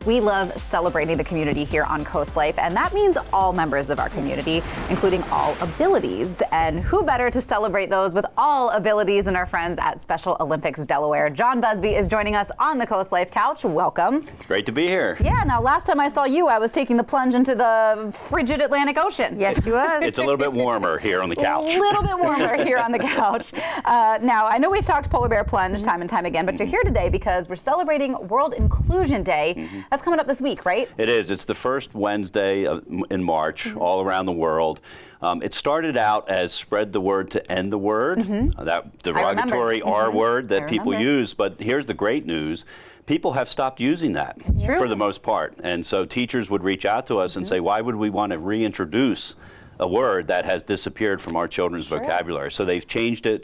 We love celebrating the community here on CoastLife, and that means all members of our community, including all abilities. And who better to celebrate those with all abilities than our friends at Special Olympics Delaware. Jon Buzby is joining us on the CoastLife couch. Welcome. Great to be here. Yeah, now last time I saw you, I was taking the plunge into the frigid Atlantic Ocean. Yes, you was. It's a little bit warmer here on the couch. A little bit warmer here on the couch. Now, I know we've talked polar bear plunge time and time again, but you're here today because we're celebrating World Inclusion Day. That's coming up this week, right? It is. It's the first Wednesday in March all around the world. It started out as spread the word to end the word, that derogatory R word that people use. But here's the great news. People have stopped using that for the most part. And so teachers would reach out to us and say, why would we want to reintroduce a word that has disappeared from our children's vocabulary? So they've changed it,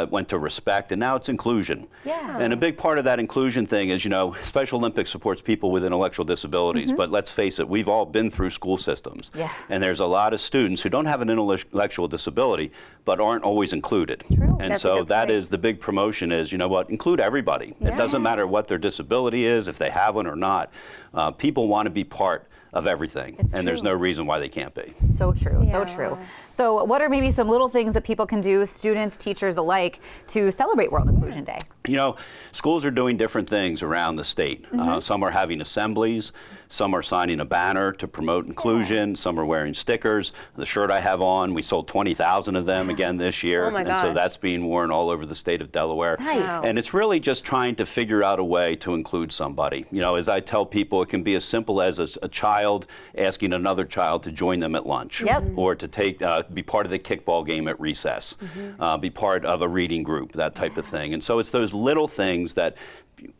went to respect, and now it's inclusion. Yeah. And a big part of that inclusion thing is, you know, Special Olympics supports people with intellectual disabilities, but let's face it, we've all been through school systems. Yeah. And there's a lot of students who don't have an intellectual disability, but aren't always included. True. And That's so a good that point. is the big promotion is, you know what, include everybody. It doesn't matter what their disability is, if they have one or not. People want to be part of everything, and there's no reason why they can't be. So true, so Yeah. true. So what are maybe some little things that people can do, students, teachers alike, to celebrate World Inclusion Day? You know, schools are doing different things around the state. Some are having assemblies, some are signing a banner to promote inclusion, some are wearing stickers. The shirt I have on, we sold 20,000 of them again this year, Oh my and so gosh. that's being worn all over the state of Delaware. Nice. Wow. And it's really just trying to figure out a way to include somebody. You know, as I tell people, it can be as simple as a child asking another child to join them at lunch, or to take be part of the kickball game at recess, be part of a reading group, that type of thing. And so it's those little things that,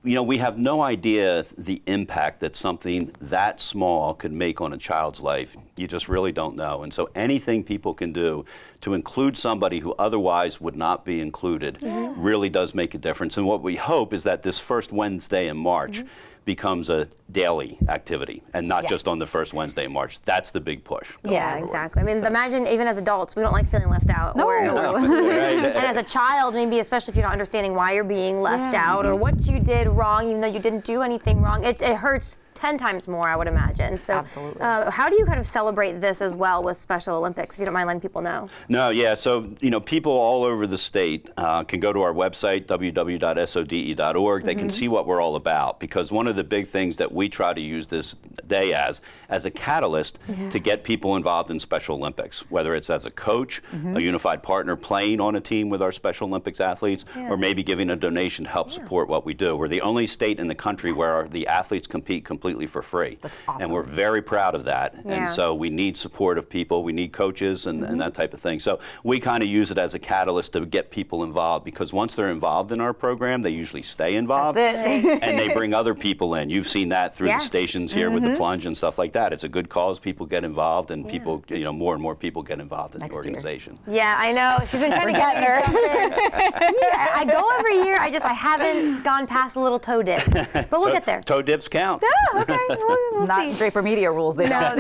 you know, we have no idea the impact that something that small could make on a child's life. You just really don't know. And so anything people can do to include somebody who otherwise would not be included really does make a difference. And what we hope is that this first Wednesday in March becomes a daily activity and not just on the first Wednesday in March. That's the big push. Yeah, forward. exactly. I mean, imagine even as adults, we don't like feeling left out. No. And as a child, maybe especially if you're not understanding why you're being left out or what you did wrong, even though you didn't do anything wrong, it hurts 10 times more, I would imagine. So, Absolutely. How do you kind of celebrate this as well with Special Olympics, if you don't mind letting people know? No, yeah, so, you know, people all over the state can go to our website, www.sode.org. They can see what we're all about, because one of the big things that we try to use this day as a catalyst to get people involved in Special Olympics, whether it's as a coach, a unified partner playing on a team with our Special Olympics athletes, or maybe giving a donation to help support what we do. We're the only state in the country where the athletes compete completely for free. That's awesome. And we're very proud of that. Yeah. And so we need support of people, we need coaches and that type of thing. So we kind of use it as a catalyst to get people involved, because once they're involved in our program, they usually stay involved. That's it. And they bring other people in. You've seen that through the Yes. stations here with the plunge and stuff like that. It's a good cause. People get involved, and people, you know, more and more people get involved in the Next year. organization. Yeah, I know. She's been trying to get me to jump in. Yeah, I go every year. I haven't gone past a little toe dip, but we'll get there. Toe dips count. Oh, okay. We'll Not see. Draper Media rules. They No, don't.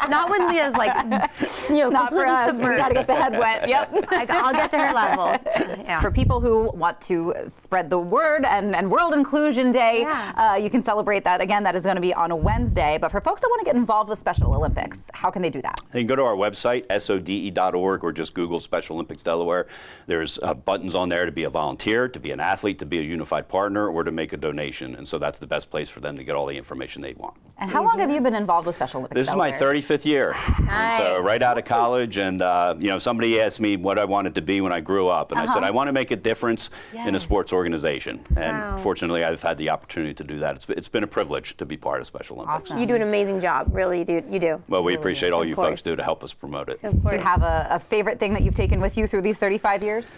not when Leah's like, you know, Not for completely us. We submerged. got to get the head wet. Yep. I'll get to her level. Yeah. For people who want to spread the word and World Inclusion Day, you can celebrate that. Again, that is going to be on a Wednesday. But for folks that want to get involved with Special Olympics, how can they do that? They can go to our website, sode.org, or just Google Special Olympics Delaware. There's buttons on there to be a volunteer, to be an athlete, to be a unified partner, or to make a donation. And so that's the best place for them to get all the information they want. And how long have you been involved with Special Olympics This is my Delaware? 35th year. And so Nice. right out of college, and you know, somebody asked me what I wanted to be when I grew up, and I said I want to make a difference in a sports organization. And fortunately, I've had the opportunity to do that. It's been a privilege to be part of Special Olympics. Awesome. You do an amazing job, really. You do. Well, we appreciate all you course. folks do to help us promote it. Of course. Do you have a favorite thing that you've taken with you through these 35 years?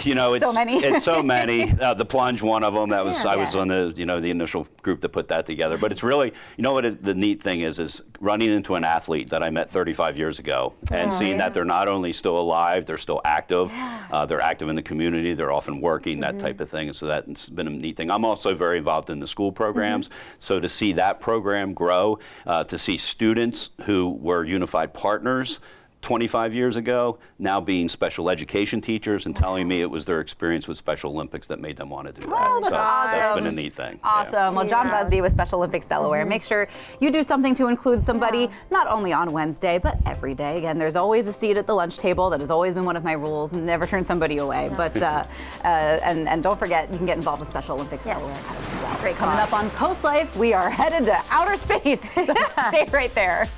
You know, it's So many. it's so many. The plunge, one of them. That was I was on the the initial group that put that together. But it's really, you know, what the neat thing is running into an athlete that I met 35 years ago and seeing that they're not only still alive, they're still active. They're active in the community. They're often working, that type of thing. And so that's been a neat thing. I'm also very involved in the school programs. So to see that program grow, to see students who were unified partners 25 years ago, now being special education teachers and telling me it was their experience with Special Olympics that made them want to do that. Oh, that's awesome. That's been a neat thing. Awesome. Yeah. Well, Jon Buzby with Special Olympics Delaware. Make sure you do something to include somebody, not only on Wednesday, but every day. Again, there's always a seat at the lunch table. That has always been one of my rules. Never turn somebody away. But and don't forget, you can get involved with Special Olympics Delaware as well. Great Coming cause. up on Coast Life, we are headed to outer space. So stay right there.